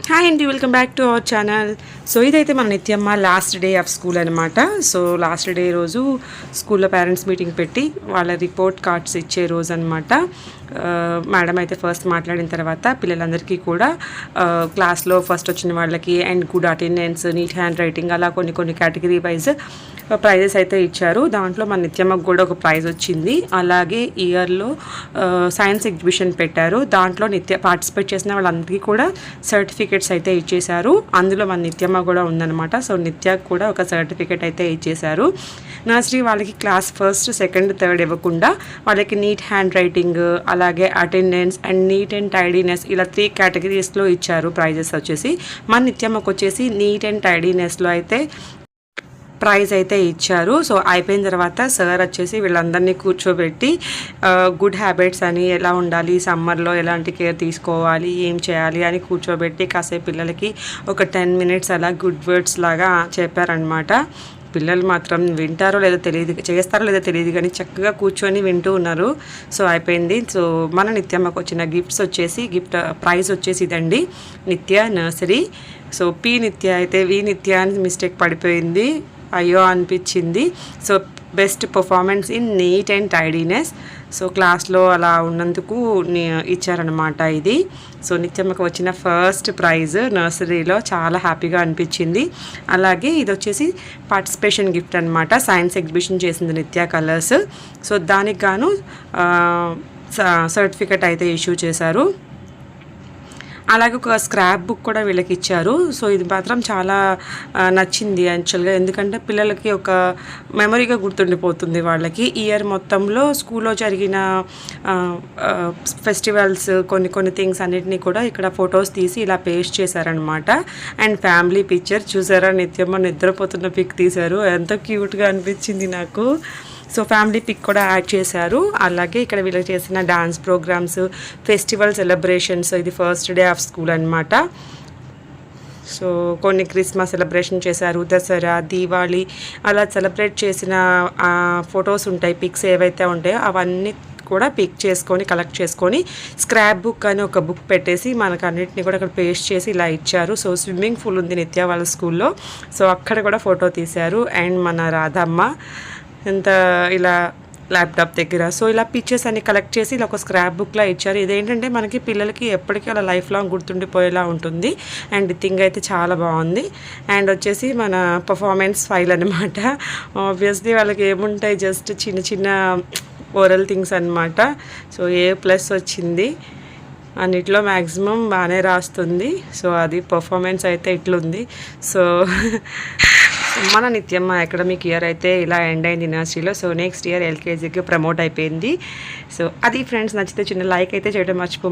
Hi అండి, welcome back to our channel. So ఇదైతే మన నిత్యమ్మ లాస్ట్ డే ఆఫ్ స్కూల్ అనమాట. సో లాస్ట్ డే రోజు స్కూల్లో పేరెంట్స్ మీటింగ్ పెట్టి వాళ్ళ రిపోర్ట్ కార్డ్స్ ఇచ్చే రోజు అనమాట. మేడం అయితే ఫస్ట్ మాట్లాడిన తర్వాత పిల్లలందరికీ కూడా క్లాస్లో ఫస్ట్ వచ్చిన వాళ్ళకి and good attendance, neat handwriting, అలా కొన్ని కొన్ని కేటగిరీ వైజ్ ప్రైజెస్ అయితే ఇచ్చారు. దాంట్లో మన నిత్యమ్మకు కూడా ఒక ప్రైజ్ వచ్చింది. అలాగే ఇయర్లో సైన్స్ ఎగ్జిబిషన్ పెట్టారు. దాంట్లో పార్టిసిపేట్ చేసిన వాళ్ళందరికీ కూడా సర్టిఫికేట్స్ అయితే ఇచ్చేశారు. అందులో మన నిత్యమ్మ కూడా ఉందన్నమాట. సో నిత్యకు కూడా ఒక సర్టిఫికేట్ అయితే ఇచ్చేశారు. నర్సరీ వాళ్ళకి క్లాస్ ఫస్ట్, సెకండ్, థర్డ్ ఇవ్వకుండా వాళ్ళకి నీట్ హ్యాండ్ రైటింగ్, అలాగే అటెండెన్స్ అండ్ నీట్ అండ్ టైడీనెస్, ఇలా 3 కేటగిరీస్లో ఇచ్చారు ప్రైజెస్ వచ్చేసి. మన నిత్యమ్మకు వచ్చేసి నీట్ అండ్ టైడీనెస్లో అయితే ప్రైజ్ అయితే ఇచ్చారు. సో అయిపోయిన తర్వాత సార్ వచ్చేసి వీళ్ళందరినీ కూర్చోబెట్టి గుడ్ హ్యాబిట్స్ అని, ఎలా ఉండాలి, సమ్మర్లో ఎలాంటి కేర్ తీసుకోవాలి, ఏం చేయాలి అని కూర్చోబెట్టి కాసేపు పిల్లలకి ఒక 10 మినిట్స్ అలా గుడ్ వర్డ్స్ లాగా చెప్పారనమాట. పిల్లలు మాత్రం వింటారో లేదో తెలియదు, చేస్తారో లేదో తెలియదు, కానీ చక్కగా కూర్చొని వింటూ ఉన్నారు. సో అయిపోయింది. సో మన నిత్యమ్మకు వచ్చిన గిఫ్ట్ ప్రైజ్ వచ్చేసి ఇదండి, నిత్య నర్సరీ. సో పి నిత్య అయితే వి నిత్య అని మిస్టేక్ పడిపోయింది, అయ్యో అనిపించింది. So best performance in neat and tidiness. So క్లాస్లో అలా ఉన్నందుకు ఇచ్చారనమాట ఇది. సో నిత్యమ్మకు వచ్చిన ఫస్ట్ ప్రైజ్ నర్సరీలో, చాలా హ్యాపీగా అనిపించింది. అలాగే ఇది వచ్చేసి పార్టిసిపేషన్ గిఫ్ట్ అనమాట. సైన్స్ ఎగ్జిబిషన్ చేసింది నిత్య కలర్స్. సో దానికి గాను సర్టిఫికెట్ అయితే ఇష్యూ చేశారు. అలాగే ఒక స్క్రాప్ బుక్ కూడా వీళ్ళకి ఇచ్చారు. సో ఇది మాత్రం చాలా నచ్చింది యాక్చువల్గా, ఎందుకంటే పిల్లలకి ఒక మెమరీగా గుర్తుండిపోతుంది వాళ్ళకి. ఇయర్ మొత్తంలో స్కూల్లో జరిగిన ఫెస్టివల్స్, కొన్ని థింగ్స్ అన్నిటినీ కూడా ఇక్కడ ఫొటోస్ తీసి ఇలా పేస్ట్ చేశారనమాట. అండ్ ఫ్యామిలీ పిక్చర్ చూసారా, నిత్యమ్మ నిద్రపోతున్న పిక్ తీశారు, ఎంతో క్యూట్గా అనిపించింది నాకు. సో ఫ్యామిలీ పిక్ కూడా యాడ్ చేశారు. అలాగే ఇక్కడ వీళ్ళు చేసిన డాన్స్ ప్రోగ్రామ్స్, ఫెస్టివల్ సెలబ్రేషన్స్, ఇది ఫస్ట్ డే ఆఫ్ స్కూల్ అనమాట. సో కొన్ని క్రిస్మస్ సెలబ్రేషన్ చేశారు, దసరా, దీవాళి, అలా సెలబ్రేట్ చేసిన ఫొటోస్ ఉంటాయి, పిక్స్ ఏవైతే ఉంటాయో అవన్నీ కూడా పిక్ చేసుకొని కలెక్ట్ చేసుకొని స్క్రాప్ బుక్ అని ఒక బుక్ పెట్టేసి మనకు అన్నిటిని కూడా అక్కడ పేస్ట్ చేసి ఇలా ఇచ్చారు. సో స్విమ్మింగ్ పూల్ ఉంది నిత్య వాళ్ళ స్కూల్లో, సో అక్కడ కూడా ఫోటో తీశారు. అండ్ మన రాధమ్మ ఎంత ఇలా ల్యాప్టాప్ దగ్గర, సో ఇలా పిక్చర్స్ అన్ని కలెక్ట్ చేసి ఇలా ఒక స్క్రాప్ బుక్లా ఇచ్చారు. ఇదేంటంటే మనకి పిల్లలకి ఎప్పటికీ అలా లైఫ్ లాంగ్ గుర్తుండిపోయేలా ఉంటుంది. అండ్ థింగ్ అయితే చాలా బాగుంది. అండ్ వచ్చేసి మన పర్ఫార్మెన్స్ ఫైల్ అనమాట. ఆబ్వియస్లీ వాళ్ళకి ఏముంటాయి, జస్ట్ చిన్న చిన్న ఓరల్ థింగ్స్ అనమాట. సో A+ వచ్చింది, అన్నిట్లో మ్యాక్సిమం బాగానే రాస్తుంది. సో అది పర్ఫార్మెన్స్ అయితే ఇట్లుంది. సో మన నిత్యమ్మ అకాడమిక్ ఇయర్ అయితే ఇలా ఎండ్ అయింది నర్సరీలో. సో నెక్స్ట్ ఇయర్ LKGకి ప్రమోట్ అయిపోయింది. సో అది ఫ్రెండ్స్, నచ్చితే చిన్న లైక్ అయితే చేయడం మర్చిపో.